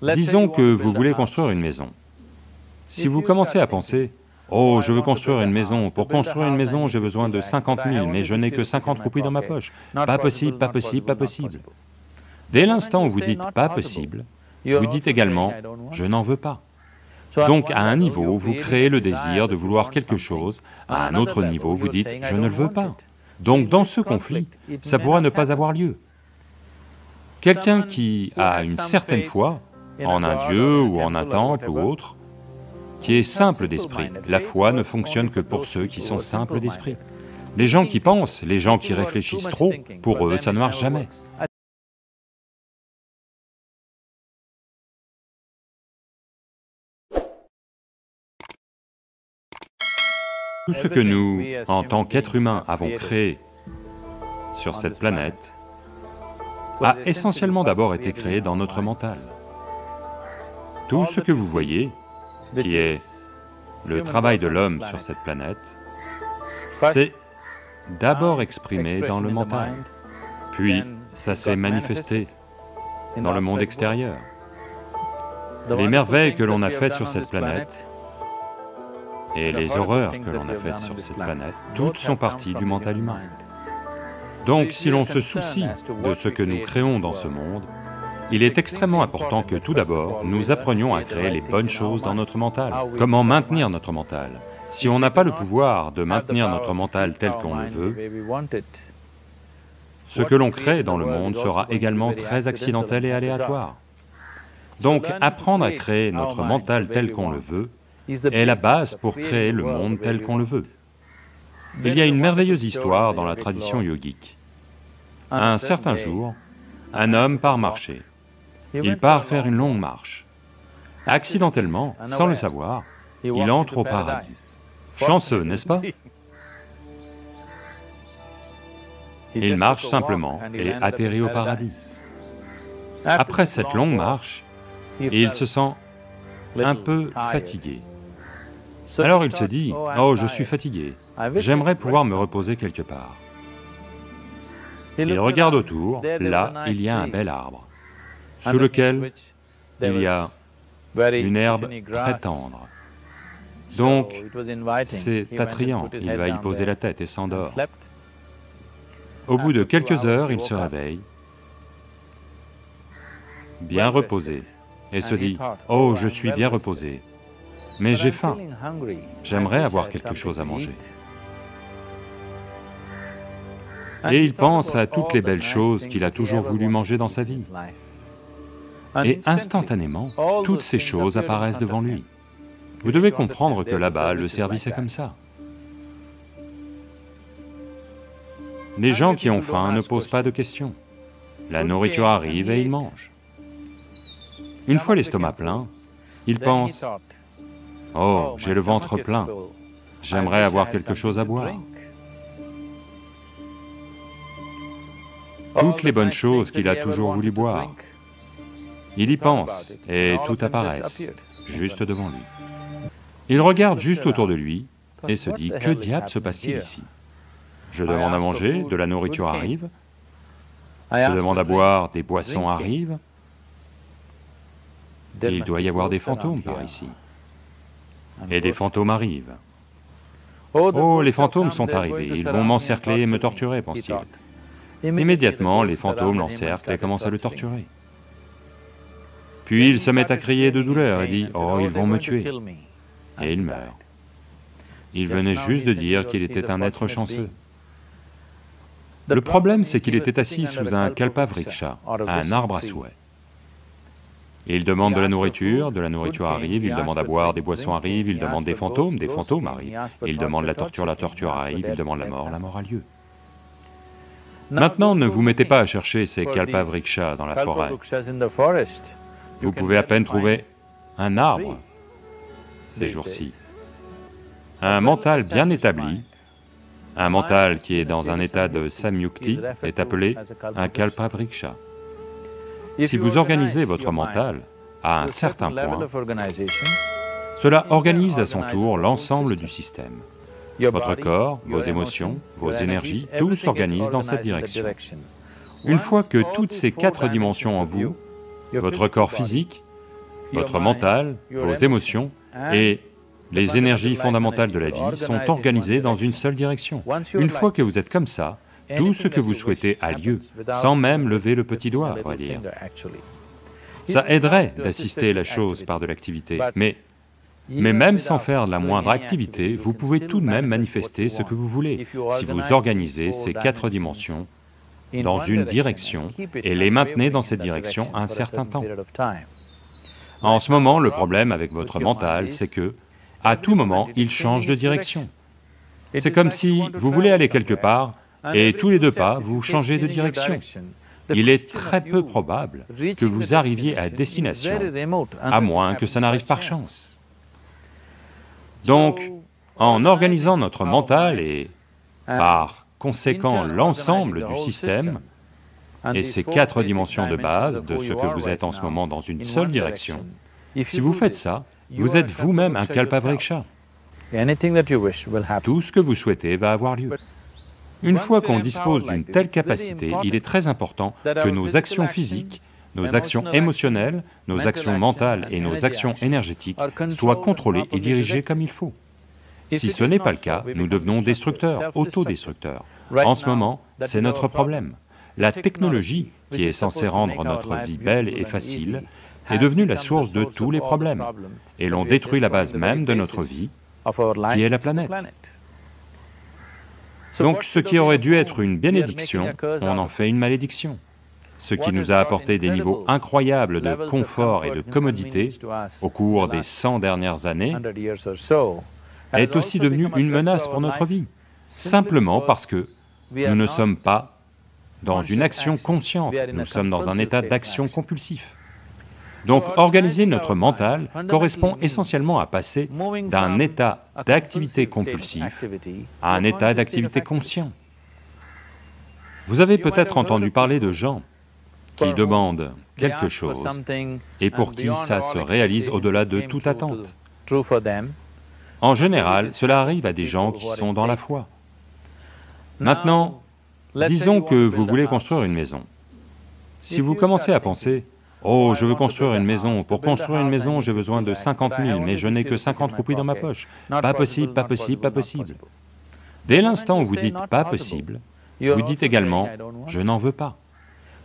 Disons que vous voulez construire une maison. Si vous commencez à penser, « Oh, je veux construire une maison, pour construire une maison, j'ai besoin de 50 000, mais je n'ai que 50 roupies dans ma poche. Pas possible, pas possible, pas possible. » Dès l'instant où vous dites « pas possible », vous dites également « je n'en veux pas ». Donc à un niveau, vous créez le désir de vouloir quelque chose, à un autre niveau, vous dites « je ne le veux pas ». Donc dans ce conflit, ça pourra ne pas avoir lieu. Quelqu'un qui a une certaine foi, en un dieu ou en un temple ou autre, qui est simple d'esprit, la foi ne fonctionne que pour ceux qui sont simples d'esprit. Les gens qui pensent, les gens qui réfléchissent trop, pour eux ça ne marche jamais. Tout ce que nous, en tant qu'êtres humains, avons créé sur cette planète, a essentiellement d'abord été créé dans notre mental. Tout ce que vous voyez, qui est le travail de l'homme sur cette planète, c'est d'abord exprimé dans le mental, puis ça s'est manifesté dans le monde extérieur. Les merveilles que l'on a faites sur cette planète et les horreurs que l'on a faites sur cette planète, toutes sont parties du mental humain. Donc si l'on se soucie de ce que nous créons dans ce monde, il est extrêmement important que tout d'abord, nous apprenions à créer les bonnes choses dans notre mental. Comment maintenir notre mental? Si on n'a pas le pouvoir de maintenir notre mental tel qu'on le veut, ce que l'on crée dans le monde sera également très accidentel et aléatoire. Donc apprendre à créer notre mental tel qu'on le veut est la base pour créer le monde tel qu'on le veut. Il y a une merveilleuse histoire dans la tradition yogique. Un certain jour, un homme part marcher. Il part faire une longue marche. Accidentellement, sans le savoir, il entre au paradis. Chanceux, n'est-ce pas? Il marche simplement et atterrit au paradis. Après cette longue marche, il se sent un peu fatigué. Alors il se dit, « Oh, je suis fatigué, j'aimerais pouvoir me reposer quelque part. » Il regarde autour, là, il y a un bel arbre, sous lequel il y a une herbe très tendre. Donc, c'est attrayant, il va y poser la tête et s'endort. Au bout de quelques heures, il se réveille, bien reposé, et se dit, « Oh, je suis bien reposé, mais j'ai faim, j'aimerais avoir quelque chose à manger. » Et il pense à toutes les belles choses qu'il a toujours voulu manger dans sa vie. Et instantanément, toutes ces choses apparaissent devant lui. Vous devez comprendre que là-bas, le service est comme ça. Les gens qui ont faim ne posent pas de questions. La nourriture arrive et ils mangent. Une fois l'estomac plein, ils pensent, « Oh, j'ai le ventre plein, j'aimerais avoir quelque chose à boire. » Toutes les bonnes choses qu'il a toujours voulu boire, il y pense et tout apparaissent, juste devant lui. Il regarde juste autour de lui et se dit, « Que diable se passe-t-il ici? Je demande à manger, de la nourriture arrive, je demande à boire, des boissons arrivent, et il doit y avoir des fantômes par ici. Et des fantômes arrivent. Oh, les fantômes sont arrivés, ils vont m'encercler et me torturer, pense-t-il. Immédiatement, les fantômes l'encerclent et commencent à le torturer. Puis il se met à crier de douleur et dit, « Oh, ils vont me tuer. » Et il meurt. Il venait juste de dire qu'il était un être chanceux. Le problème, c'est qu'il était assis sous un kalpavriksha, un arbre à souhait. Il demande de la nourriture arrive, il demande à boire, des boissons arrivent, il demande des fantômes arrivent, il demande la torture arrive, il demande la mort a lieu. Maintenant, ne vous mettez pas à chercher ces kalpavriksha dans la forêt. Vous pouvez à peine trouver un arbre ces jours-ci. Un mental bien établi, un mental qui est dans un état de samyukti est appelé un kalpavriksha. Si vous organisez votre mental à un certain point, cela organise à son tour l'ensemble du système. Votre corps, vos émotions, vos énergies, tout s'organise dans cette direction. Une fois que toutes ces 4 dimensions en vous, votre corps physique, votre mental, vos émotions et les énergies fondamentales de la vie sont organisées dans une seule direction. Une fois que vous êtes comme ça, tout ce que vous souhaitez a lieu, sans même lever le petit doigt, à vrai dire. Ça aiderait d'assister la chose par de l'activité, mais même sans faire la moindre activité, vous pouvez tout de même manifester ce que vous voulez, si vous organisez ces 4 dimensions dans une direction et les maintenez dans cette direction un certain temps. En ce moment, le problème avec votre mental, c'est que, à tout moment, il change de direction. C'est comme si vous voulez aller quelque part, et tous les 2 pas, vous changez de direction. Il est très peu probable que vous arriviez à destination, à moins que ça n'arrive par chance. Donc, en organisant notre mental et, par conséquent, l'ensemble du système, et ces 4 dimensions de base de ce que vous êtes en ce moment dans une seule direction, si vous faites ça, vous êtes vous-même un Kalpavriksha. Tout ce que vous souhaitez va avoir lieu. Une fois qu'on dispose d'une telle capacité, il est très important que nos actions physiques, nos actions émotionnelles, nos actions mentales et nos actions énergétiques soient contrôlées et dirigées comme il faut. Si ce n'est pas le cas, nous devenons destructeurs, autodestructeurs. En ce moment, c'est notre problème. La technologie, qui est censée rendre notre vie belle et facile, est devenue la source de tous les problèmes, et l'on détruit la base même de notre vie, qui est la planète. Donc ce qui aurait dû être une bénédiction, on en fait une malédiction. Ce qui nous a apporté des niveaux incroyables de confort et de commodité au cours des 100 dernières années est aussi devenu une menace pour notre vie, simplement parce que nous ne sommes pas dans une action consciente, nous sommes dans un état d'action compulsif. Donc organiser notre mental correspond essentiellement à passer d'un état d'activité compulsif à un état d'activité conscient. Vous avez peut-être entendu parler de gens qui demandent quelque chose et pour qui ça se réalise au-delà de toute attente. En général, cela arrive à des gens qui sont dans la foi. Maintenant, disons que vous voulez construire une maison. Si vous commencez à penser, « Oh, je veux construire une maison, pour construire une maison, j'ai besoin de 50 000, mais je n'ai que 50 roupies dans ma poche. Pas possible, pas possible, pas possible. » Dès l'instant où vous dites « pas possible », vous dites également « je n'en veux pas ».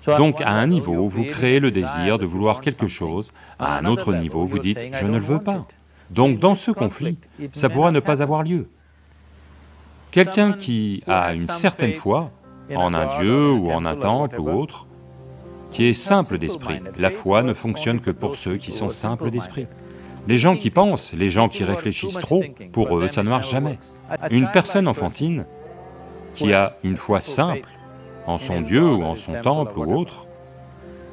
Donc à un niveau, vous créez le désir de vouloir quelque chose, à un autre niveau, vous dites « je ne le veux pas ». Donc dans ce conflit, ça pourra ne pas avoir lieu. Quelqu'un qui a une certaine foi, en un dieu ou en un temple ou autre, qui est simple d'esprit, la foi ne fonctionne que pour ceux qui sont simples d'esprit. Les gens qui pensent, les gens qui réfléchissent trop, pour eux ça ne marche jamais. Une personne enfantine qui a une foi simple, en son dieu ou en son temple ou autre,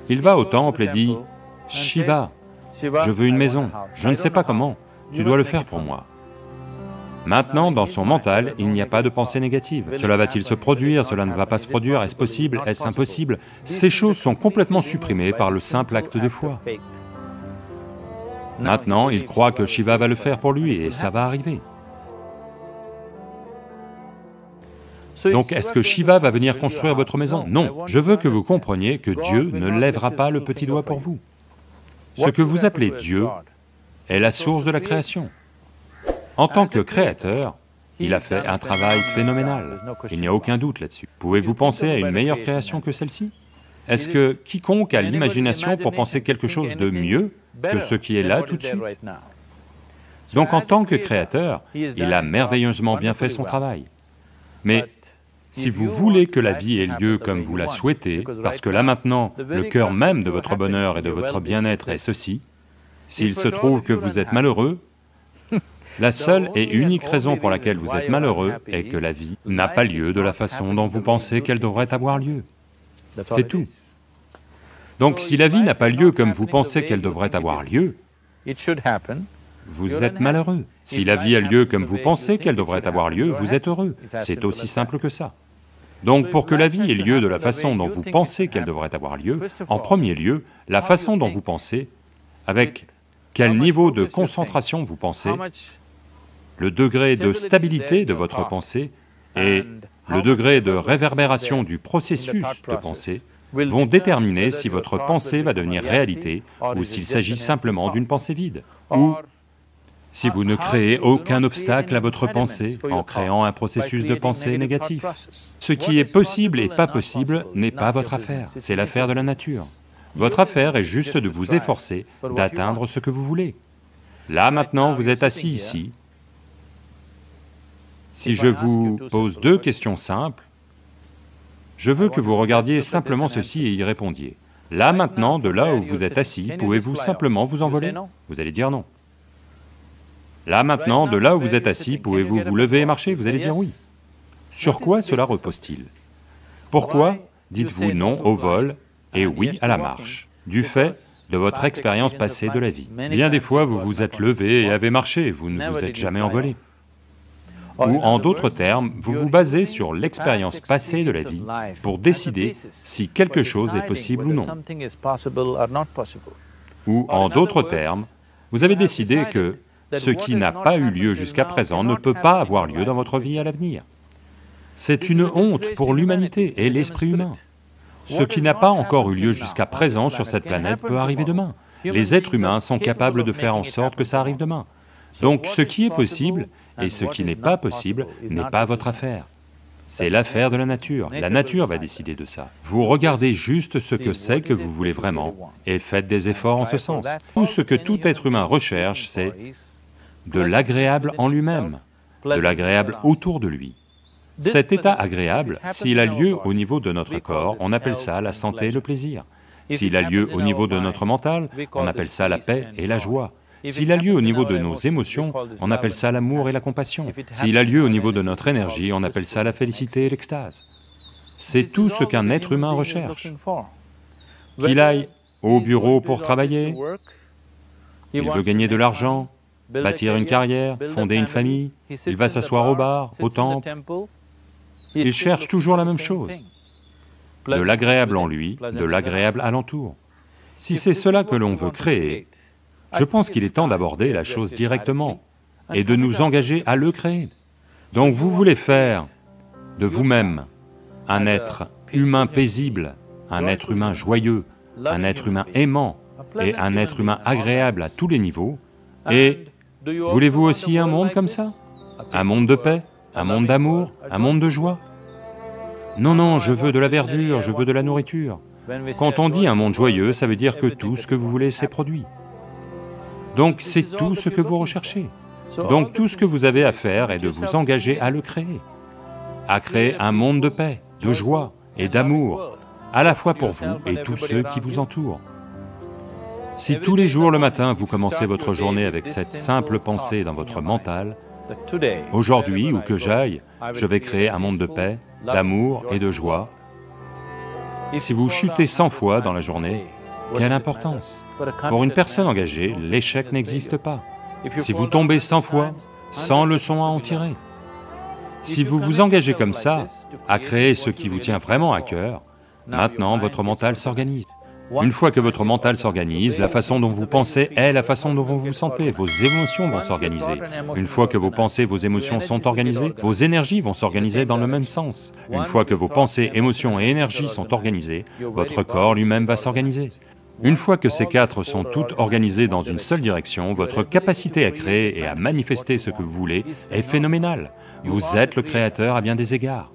il va au temple et dit, « Shiva, je veux une maison, je ne sais pas comment, tu dois le faire pour moi. » Maintenant, dans son mental, il n'y a pas de pensée négative. Cela va-t-il se produire? Cela ne va pas se produire? Est-ce possible? Est-ce impossible? Ces choses sont complètement supprimées par le simple acte de foi. Maintenant, il croit que Shiva va le faire pour lui et ça va arriver. Donc est-ce que Shiva va venir construire votre maison? Non, je veux que vous compreniez que Dieu ne lèvera pas le petit doigt pour vous. Ce que vous appelez Dieu est la source de la création. En tant que créateur, il a fait un travail phénoménal, il n'y a aucun doute là-dessus. Pouvez-vous penser à une meilleure création que celle-ci? Est-ce que quiconque a l'imagination pour penser quelque chose de mieux que ce qui est là tout de suite? Donc en tant que créateur, il a merveilleusement bien fait son travail. Mais si vous voulez que la vie ait lieu comme vous la souhaitez, parce que là maintenant, le cœur même de votre bonheur et de votre bien-être est ceci, s'il se trouve que vous êtes malheureux, la seule et unique raison pour laquelle vous êtes malheureux est que la vie n'a pas lieu de la façon dont vous pensez qu'elle devrait avoir lieu. C'est tout. Donc si la vie n'a pas lieu comme vous pensez qu'elle devrait avoir lieu, vous êtes malheureux. Si la vie a lieu comme vous pensez qu'elle devrait avoir lieu, vous êtes heureux. C'est aussi simple que ça. Donc pour que la vie ait lieu de la façon dont vous pensez qu'elle devrait avoir lieu, en premier lieu, la façon dont vous pensez, avec quel niveau de concentration vous pensez, le degré de stabilité de votre pensée et le degré de réverbération du processus de pensée vont déterminer si votre pensée va devenir réalité ou s'il s'agit simplement d'une pensée vide, ou si vous ne créez aucun obstacle à votre pensée en créant un processus de pensée négatif. Ce qui est possible et pas possible n'est pas votre affaire, c'est l'affaire de la nature. Votre affaire est juste de vous efforcer d'atteindre ce que vous voulez. Là maintenant, vous êtes assis ici. Si je vous pose deux questions simples, je veux que vous regardiez simplement ceci et y répondiez. Là maintenant, de là où vous êtes assis, pouvez-vous simplement vous envoler? Vous allez dire non. Là maintenant, de là où vous êtes assis, pouvez-vous vous lever et marcher? Vous allez dire oui. Sur quoi cela repose-t-il? Pourquoi dites-vous non au vol et oui à la marche? Du fait de votre expérience passée de la vie. Bien des fois, vous vous êtes levé et avez marché, vous ne vous êtes jamais envolé. Ou en d'autres termes, vous vous basez sur l'expérience passée de la vie pour décider si quelque chose est possible ou non. Ou en d'autres termes, vous avez décidé que ce qui n'a pas eu lieu jusqu'à présent ne peut pas avoir lieu dans votre vie à l'avenir. C'est une honte pour l'humanité et l'esprit humain. Ce qui n'a pas encore eu lieu jusqu'à présent sur cette planète peut arriver demain. Les êtres humains sont capables de faire en sorte que ça arrive demain. Donc ce qui est possible et ce qui n'est pas possible n'est pas votre affaire. C'est l'affaire de la nature va décider de ça. Vous regardez juste ce que c'est que vous voulez vraiment et faites des efforts en ce sens. Tout ce que tout être humain recherche, c'est de l'agréable en lui-même, de l'agréable autour de lui. Cet état agréable, s'il a lieu au niveau de notre corps, on appelle ça la santé et le plaisir. S'il a lieu au niveau de notre mental, on appelle ça la paix et la joie. S'il a lieu au niveau de nos émotions, on appelle ça l'amour et la compassion. S'il a lieu au niveau de notre énergie, on appelle ça la félicité et l'extase. C'est tout ce qu'un être humain recherche. Qu'il aille au bureau pour travailler, il veut gagner de l'argent, bâtir une carrière, fonder une famille, il va s'asseoir au bar, au temple, il cherche toujours la même chose, de l'agréable en lui, de l'agréable alentour. Si c'est cela que l'on veut créer, je pense qu'il est temps d'aborder la chose directement et de nous engager à le créer. Donc vous voulez faire de vous-même un être humain paisible, un être humain joyeux, un être humain aimant et un être humain agréable à tous les niveaux, et voulez-vous aussi un monde comme ça? Un monde de paix, un monde d'amour, un monde de joie? Non, non, je veux de la verdure, je veux de la nourriture. Quand on dit un monde joyeux, ça veut dire que tout ce que vous voulez s'est produit. Donc c'est tout ce que vous recherchez. Donc tout ce que vous avez à faire est de vous engager à le créer, à créer un monde de paix, de joie et d'amour, à la fois pour vous et tous ceux qui vous entourent. Si tous les jours le matin vous commencez votre journée avec cette simple pensée dans votre mental, aujourd'hui, où que j'aille, je vais créer un monde de paix, d'amour et de joie. Si vous chutez 100 fois dans la journée, quelle importance? Pour une personne engagée, l'échec n'existe pas. Si vous tombez 100 fois, 100 leçons à en tirer. Si vous vous engagez comme ça, à créer ce qui vous tient vraiment à cœur, maintenant votre mental s'organise. Une fois que votre mental s'organise, la façon dont vous pensez est la façon dont vous vous sentez, vos émotions vont s'organiser. Une fois que vos pensées, vos émotions sont organisées, vos énergies vont s'organiser dans le même sens. Une fois que vos pensées, émotions et énergies sont organisées, votre corps lui-même va s'organiser. Une fois que ces quatre sont toutes organisées dans une seule direction, votre capacité à créer et à manifester ce que vous voulez est phénoménale. Vous êtes le créateur à bien des égards.